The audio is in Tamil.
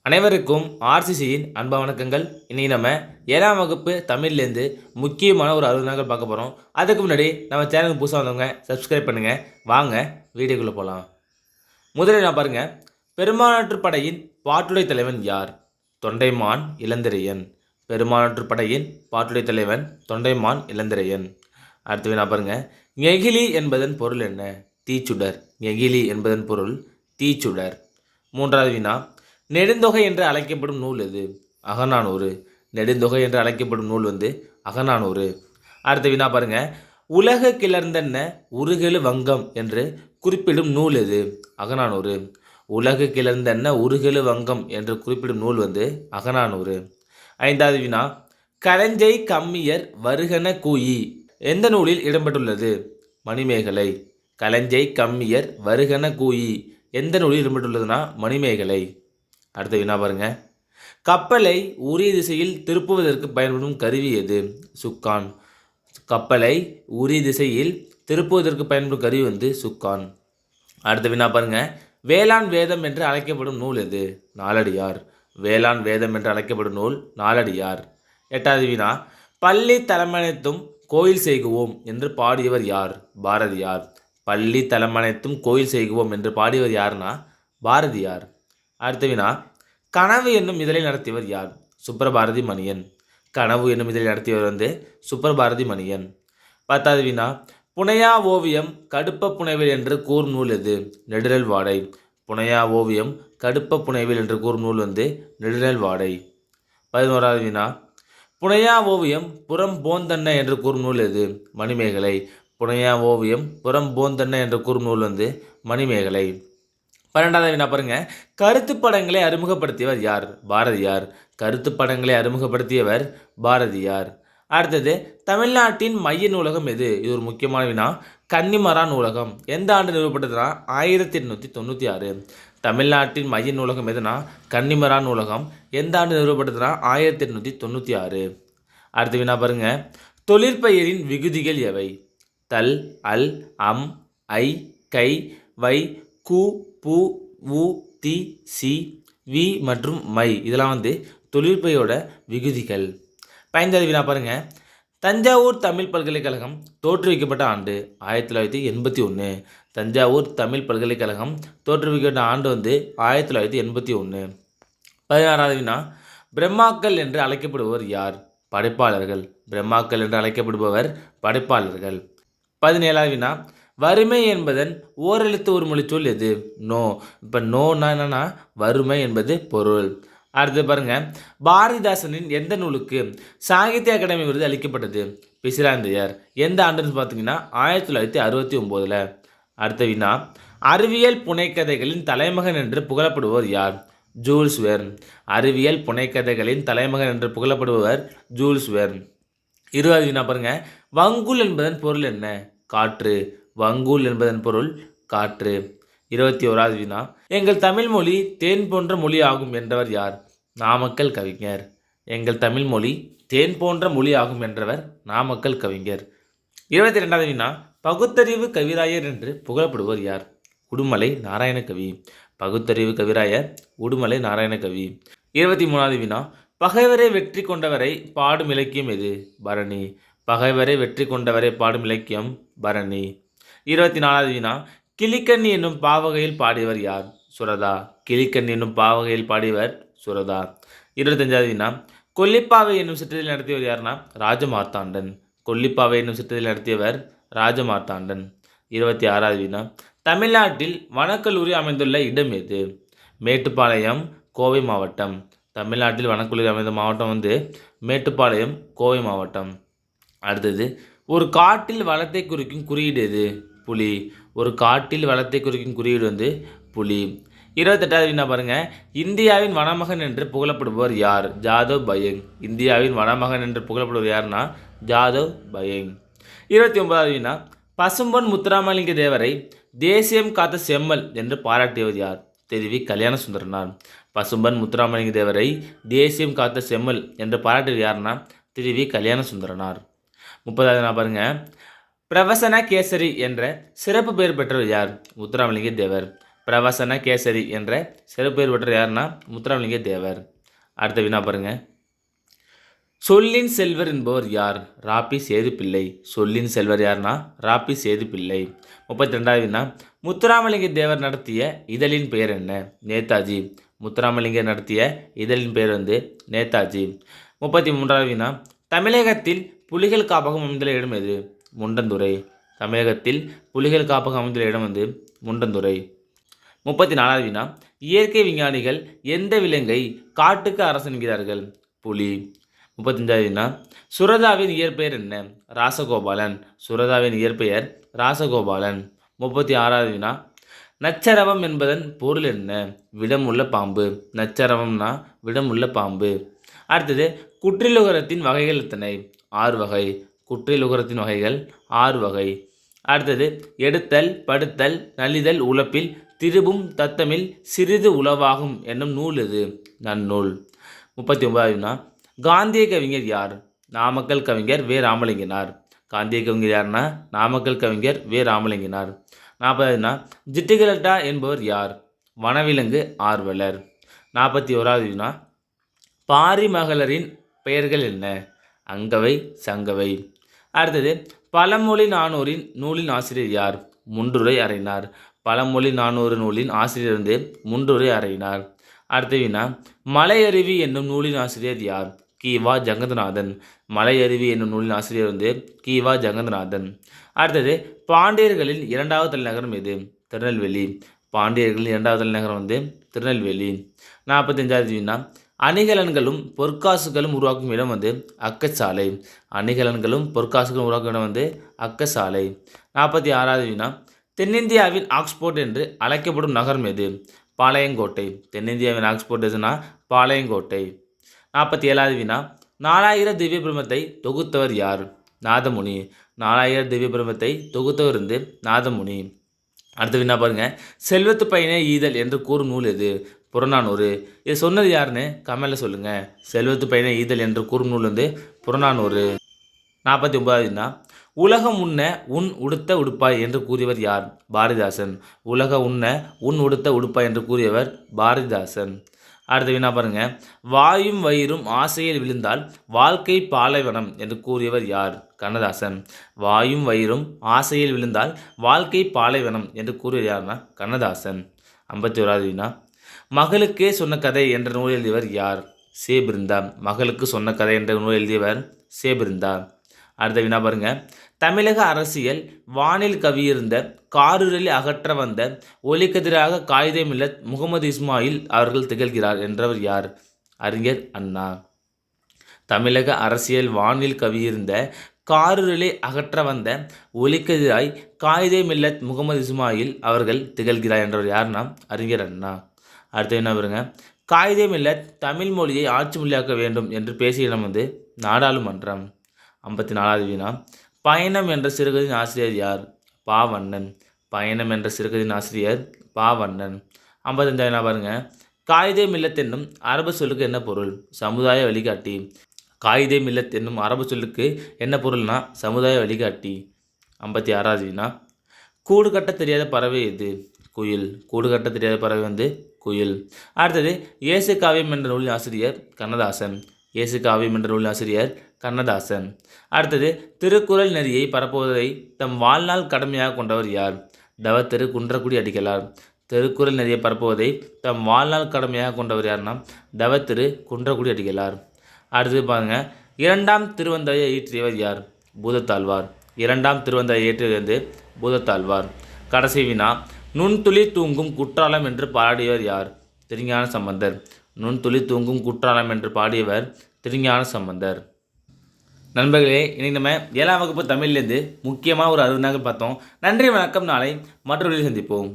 அனைவருக்கும் ஆர்சிசியின் அன்பு வணக்கங்கள். இன்றைக்கி நம்ம 7ஆம் வகுப்பு தமிழ்லேருந்து முக்கியமான ஒரு 60 நாட்கள் பார்க்க போகிறோம். அதுக்கு முன்னாடி நம்ம சேனலுக்கு புதுசாக வந்தவங்க சப்ஸ்கிரைப் பண்ணுங்கள். வாங்க வீடியோக்குள்ளே போகலாம். முதலில் நான் பாருங்கள், பெருமானாற்று படையின் பாட்டுடை தலைவன் யார்? தொண்டைமான் இளந்திரையன். பெருமானாற்று படையின் பாட்டுடை தலைவன் தொண்டைமான் இளந்திரையன். அடுத்த வினா பாருங்கள், நெகிழி என்பதன் பொருள் என்ன? தீச்சுடர். நெகிழி என்பதன் பொருள் தீச்சுடர். மூன்றாவது வினா, நெடுந்தொகை என்று அழைக்கப்படும் நூல் எது? அகநானூறு. நெடுந்தொகை என்று அழைக்கப்படும் நூல் அகநானூறு. அடுத்த வினா பாருங்க, உலக கிளர்ந்தென்ன உருகெழு வங்கம் என்று குறிப்பிடும் நூல் எது? அகநானூறு. உலக கிளர்ந்தென்ன உருகெழு வங்கம் என்று குறிப்பிடும் நூல் அகநானூறு. ஐந்தாவது வினா, கரஞ்சை கம்மியர் வருகன கூயி எந்த நூலில் இடம்பெற்றுள்ளது? மணிமேகலை. கலஞ்சை கம்மியர் வருகன கூயி எந்த நூலில் இடம்பெற்றுள்ளதுன்னா மணிமேகலை. அடுத்த வினா பாருங்க, கப்பலை உரிய திசையில் திருப்புவதற்கு பயன்படும் கருவி எது? சுக்கான். கப்பலை உரிய திசையில் திருப்புவதற்கு பயன்படும் கருவி சுக்கான். அடுத்த வினா பாருங்க, வேளாண் வேதம் என்று அழைக்கப்படும் நூல் எது? நாலடியார். வேளாண் வேதம் என்று அழைக்கப்படும் நூல் நாலடியார். எட்டாவது வினா, பள்ளி தலைமனைத்தும் கோயில் செய்குவோம் என்று பாடியவர் யார்? பாரதியார். பள்ளி தலைமனைத்தும் கோயில் செய்குவோம் என்று பாடியவர் யாருன்னா பாரதியார். அடுத்த வினா, கனவு என்னும் இதழை நடத்தியவர் யார்? சுப்ரபாரதி மணியன். கனவு என்னும் இதழை நடத்தியவர் சுப்ரபாரதி மணியன். பத்தாவது வினா, புனையா ஓவியம் கடுப்ப புனைவில் என்று கூறும் நூல் எது? நெடுநல் வாடை. புனையா ஓவியம் கடுப்ப புனைவில் என்று கூறும் நூல் நெடுநல் வாடை. 11வது வினா, புனையா ஓவியம் புறம் போந்தன்ன என்று கூறும் நூல் எது? மணிமேகலை. புனையா ஓவியம் புறம் போந்தன்ன என்று கூறும் நூல் மணிமேகலை. 12வது வினா பாருங்க, கருத்து படங்களை அறிமுகப்படுத்தியவர் யார்? பாரதியார். கருத்து படங்களை அறிமுகப்படுத்தியவர் பாரதியார். அடுத்தது, தமிழ்நாட்டின் மைய நூலகம் எது? இது ஒரு முக்கியமான வினா. கன்னிமரா நூலகம். எந்த ஆண்டு நிறுவப்பட்டதுன்னா 1896. தமிழ்நாட்டின் மைய நூலகம் எதுனா கன்னிமரா நூலகம். எந்த ஆண்டு நிறுவப்பட்டதுன்னா 1896. அடுத்த வினா பாருங்க, தொழிற்பெயரின் விகுதிகள் எவை? தல், அல், அம், ஐ, கை, வை, கு, பு, உ, தி, சி, வி மற்றும் மை. இதெல்லாம் தொழிற்பெயரோட விகுதிகள். 15வது வினா பாருங்க, தஞ்சாவூர் தமிழ் பல்கலைக்கழகம் தோற்றுவிக்கப்பட்ட ஆண்டு? 1981. தஞ்சாவூர் தமிழ் பல்கலைக்கழகம் தோற்றுவிக்கப்பட்ட ஆண்டு 1981. 16வது வினா, பிரம்மாக்கள் என்று அழைக்கப்படுபவர் யார்? படைப்பாளர்கள். பிரம்மாக்கள் என்று அழைக்கப்படுபவர் படைப்பாளர்கள். 17வது வினா, வறுமை என்பதன் ஓரெழுத்து ஒரு மொழிச்சொல் எது? நோ. இப்போ நோன்னா என்னன்னா வறுமை என்பது பொருள். அடுத்து பாருங்க, பாரதிதாசனின் எந்த நூலுக்கு சாகித்ய அகாடமி விருது அளிக்கப்பட்டது? பிசிராந்தையர். எந்த ஆண்டுன்னு பார்த்தீங்கன்னா 1969. அடுத்த வினா, அறிவியல் புனைக்கதைகளின் தலைமகன் என்று புகழப்படுபவர் யார்? Jules Verne. அறிவியல் புனைக்கதைகளின் தலைமகன் என்று புகழப்படுபவர் ஜூல்ஸ் வெர்ன். 20வது வினா பாருங்க, வங்கூல் என்பதன் பொருள் என்ன? காற்று. வங்கூல் என்பதன் பொருள் காற்று. 21வது வினா, எங்கள் தமிழ் மொழி தேன் போன்ற மொழி ஆகும் என்றவர் யார்? நாமக்கல் கவிஞர். எங்கள் தமிழ் மொழி தேன் போன்ற மொழி ஆகும் என்றவர் நாமக்கல் கவிஞர். 22வது வினா, பகுத்தறிவு கவிராயர் என்று புகழப்படுவர் யார்? உடுமலை நாராயணகவி. பகுத்தறிவு கவிராயர் உடுமலை நாராயணகவி. 23வது வினா, பகைவரை வெற்றி கொண்டவரை பாடும் இலக்கியம் எது? பரணி. பகைவரை வெற்றி கொண்டவரை பாடும் இலக்கியம் பரணி. 24வது வினா, கிளிக்கண்ணி என்னும் பாவகையில் பாடியவர் யார்? சுரதா. கிளிக்கண்ணி என்னும் பாவகையில் பாடியவர் சுரதா. 25வது வினா, கொல்லிப்பாவை என்னும் சிற்றத்தில் நடத்தியவர் யாருன்னா ராஜமார்த்தாண்டன். கொல்லிப்பாவை என்னும் சிற்றத்தில் நடத்தியவர் ராஜமார்த்தாண்டன். 26வது வினா, தமிழ்நாட்டில் வனக்கல்லூரி அமைந்துள்ள இடம் எது? மேட்டுப்பாளையம், கோவை மாவட்டம். தமிழ்நாட்டில் வனக்கல்லூரி அமைந்த மாவட்டம் மேட்டுப்பாளையம், கோவை மாவட்டம். அடுத்தது, ஒரு காட்டில் வளத்தை குறிக்கும் குறியீடு எது? புலி. ஒரு காட்டில் வளத்தை குறிக்கும் குறியீடு புலி. 28வது வினா பாருங்க, இந்தியாவின் வனமகன் என்று புகழப்படுபவர் யார்? ஜாதவ் பயங். இந்தியாவின் வனமகன் என்று புகழப்படுவர் யாருன்னா ஜாதவ் பயங். 29வது வினா, பசும்பொன் முத்துராமலிங்க தேவரை தேசியம் காத்த செம்மல் என்று பாராட்டியவர் யார்? தெரிவி கல்யாண சுந்தரனார். பசும்பொன் முத்துராமலிங்க தேவரை தேசியம் காத்த செம்மல் என்று பாராட்டியவர் யாருன்னா தெரிவி கல்யாண சுந்தரனார். 30வது வினா பாருங்க, பிரவசன கேசரி என்ற சிறப்பு பெயர் பெற்றவர் யார்? முத்துராமலிங்க தேவர். பிரவசன கேசரி என்ற சிறப்பெயர் பெற்ற யாருன்னா முத்துராமலிங்க தேவர். அடுத்த வினா பாருங்க. சொல்லின் செல்வர் என்பவர் யார்? ராபி சேதுப்பிள்ளை. சொல்லின் செல்வர் யார்னா ராபி சேதுப்பிள்ளை. 32வது வினா. முத்துராமலிங்க தேவர் நடத்திய இதழின் பெயர் என்ன? நேதாஜி. முத்துராமலிங்கர் நடத்திய இதழின் பெயர் நேதாஜி. 33வது வினா. தமிழகத்தில் புலிகள் காப்பகம் அமைந்துள்ள இடம் எது? முண்டந்துறை. தமிழகத்தில் புலிகள் காப்பகம் அமைந்துள்ள இடம் முண்டந்துறை. 34வது வினா. இயற்கை விஞ்ஞானிகள் எந்த விலங்கை காட்டுக்கு அரசன் என்கிறார்கள்? புலி. 35வது வினா. சுரதாவின் இயற்பெயர் என்ன? ராசகோபாலன். சுரதாவின் இயற்பெயர் ராசகோபாலன். 36வது வினா. நச்சரவம் என்பதன் பொருள் என்ன? விடமுள்ள பாம்பு. நச்சரவம்னா விடமுள்ள பாம்பு. அடுத்தது, குற்றிலுகரத்தின் வகைகள் எத்தனை? 6 வகை. குற்றிலுகரத்தின் வகைகள் 6 வகை. அடுத்தது, எடுத்தல் படுத்தல் நலிதல் உழப்பில் திருபும் தத்தமில் சிறிது உளவாகும் என்னும் நூல் எது? நன்னூல். 39வது வினா. காந்திய கவிஞர் யார்? நாமக்கல் கவிஞர் வே. ராமலிங்கனார். காந்திய கவிஞர் யார்னா நாமக்கல் கவிஞர் வே. ராமலிங்கனார். 40வது வினா. ஜிட்டுகலட்டா என்பவர் யார்? வனவிலங்கு ஆர்வலர். 41வது வினா. பாரிமகளரின் பெயர்கள் என்ன? அங்கவை சங்கவை. அடுத்தது, பழமொழி நானூறின் நூலின் ஆசிரியர் யார்? முன்றுரை அறையினார். பழமொழி 400 நூலின் ஆசிரியர் முன்றுரை அறையினார். அடுத்த வினா. மலையருவி என்னும் நூலின் ஆசிரியர் யார்? கி.வா. ஜெகநாதன். மலையருவி என்னும் நூலின் ஆசிரியர் கி.வா. ஜெகநாதன். அடுத்தது, பாண்டியர்களின் 2வது தலைநகரம் எது? திருநெல்வேலி. பாண்டியர்களின் 2வது தலைநகரம் திருநெல்வேலி. 45வது வினா. அணிகலன்களும் பொற்காசுகளும் உருவாக்கும் இடம் அக்கசாலை. அணிகலன்களும் பொற்காசுகளும் உருவாக்கும் இடம் அக்கசாலை. 46வது வினா. தென்னிந்தியாவின் ஆக்ஸ்போர்ட் என்று அழைக்கப்படும் நகரம் எது? பாளையங்கோட்டை. தென்னிந்தியாவின் ஆக்ஸ்போர்ட் எதுனா பாளையங்கோட்டை. 47வது வினா. 4000 திவ்ய பிரமத்தை தொகுத்தவர் யார்? நாதமுனி. 4000 திவ்ய பிரமத்தை தொகுத்தவர் நாதமுனி. அடுத்த வினா பாருங்க. செல்வத்து பயனே ஈதல் என்று கூறும் நூல் எது? புறநானூறு. இது சொன்னது யாருன்னு கமெண்ட்ல சொல்லுங்க. செல்வத்து பயனே ஈதல் என்று கூறும் நூல் புறநானூறு. 49வது வினா. உலகம் உண்ண உன் உடுத்த உடுப்பாய் என்று கூறியவர் யார்? பாரதிதாசன். உலக உண்ண உன் உடுத்த உடுப்பாய் என்று கூறியவர் பாரதிதாசன். அடுத்த வினா பாருங்க. வாயும் வயிறும் ஆசையில் விழுந்தால் வாழ்க்கை பாலைவனம் என்று கூறியவர் யார்? கண்ணதாசன். வாயும் வயிறும் ஆசையில் விழுந்தால் வாழ்க்கை பாலைவனம் என்று கூறியவர் யார்னா கண்ணதாசன். 51வது வினா. மகளுக்கே சொன்ன கதை என்ற நூல் எழுதியவர் யார்? சே. பிருந்தா. மகளுக்கு சொன்ன கதை என்ற நூல் எழுதியவர் சே. பிருந்தா. அடுத்த வினா பாருங்க. தமிழக அரசியல் வானில் கவியிருந்த காரிருளை அகற்ற வந்த ஒலிக்கதிராக காயிதே மில்லத் முகமது இஸ்மாயில் அவர்கள் திகழ்கிறார் என்றவர் யார்? அறிஞர் அண்ணா. தமிழக அரசியல் வானில் கவியிருந்த காரிருளை அகற்ற வந்த ஒலிக்கதிராய் காயிதே மில்லத் முகமது இஸ்மாயில் அவர்கள் திகழ்கிறார் என்றவர் யார்னா அறிஞர் அண்ணா. அடுத்த என்ன பாருங்க. காயிதே மில்லத் தமிழ் மொழியை ஆட்சி மொழியாக்க வேண்டும் என்று பேசிய இடம் நாடாளுமன்றம். 54வது வினா. பயணம் என்ற சிறுகதையின் ஆசிரியர் யார்? பாவண்ணன். பயணம் என்ற சிறுகதையின் ஆசிரியர் பாவண்ணன். 55வது வினா பாருங்க. காயிதே மில்லத் என்னும் அரபு சொல்லுக்கு என்ன பொருள்? சமுதாய வழிகாட்டி. காயிதே மில்லத் என்னும் அரபு சொல்லுக்கு என்ன பொருள்னா சமுதாய வழிகாட்டி. 56வது வினா. கூடு கட்ட தெரியாத பறவை எது? குயில். கூடு கட்ட தெரியாத பறவை குயில். அடுத்தது, இயேசு காவியம் என்ற நூலின் ஆசிரியர் கண்ணதாசன். இயேசு காவியம் என்ற நூலின் ஆசிரியர் கண்ணதாசன். அடுத்தது, திருக்குறள் நெறியை பரப்புவதை தம் வாழ்நாள் கடமையாக கொண்டவர் யார்? தவத்திரு குன்றக்குடி அடிகளார். திருக்குறள் நெறியை பரப்புவதை தம் வாழ்நாள் கடமையாக கொண்டவர் யார்னா தவத்திரு குன்றக்குடி அடிகளார். அடுத்தது பாருங்க. 2ஆம் திருவந்தாயை இயற்றியவர் யார்? பூதத்தாழ்வார். 2ஆம் திருவந்தாயை இயற்றியது பூதத்தாழ்வார். கடைசி வினா. நுண்துளி தூங்கும் குற்றாலம் என்று பாடியவர் யார்? திருஞான சம்பந்தர். நுண்துளி தூங்கும் குற்றாலம் என்று பாடியவர் திருஞான சம்பந்தர். நண்பர்களே, இன்னைக்கு நம்ம 7ஆம் வகுப்பு தமிழ்லேருந்து முக்கியமாக ஒரு 60 நாட்கள் பார்த்தோம். நன்றி, வணக்கம். நாளை மற்றொரு சந்திப்போம்.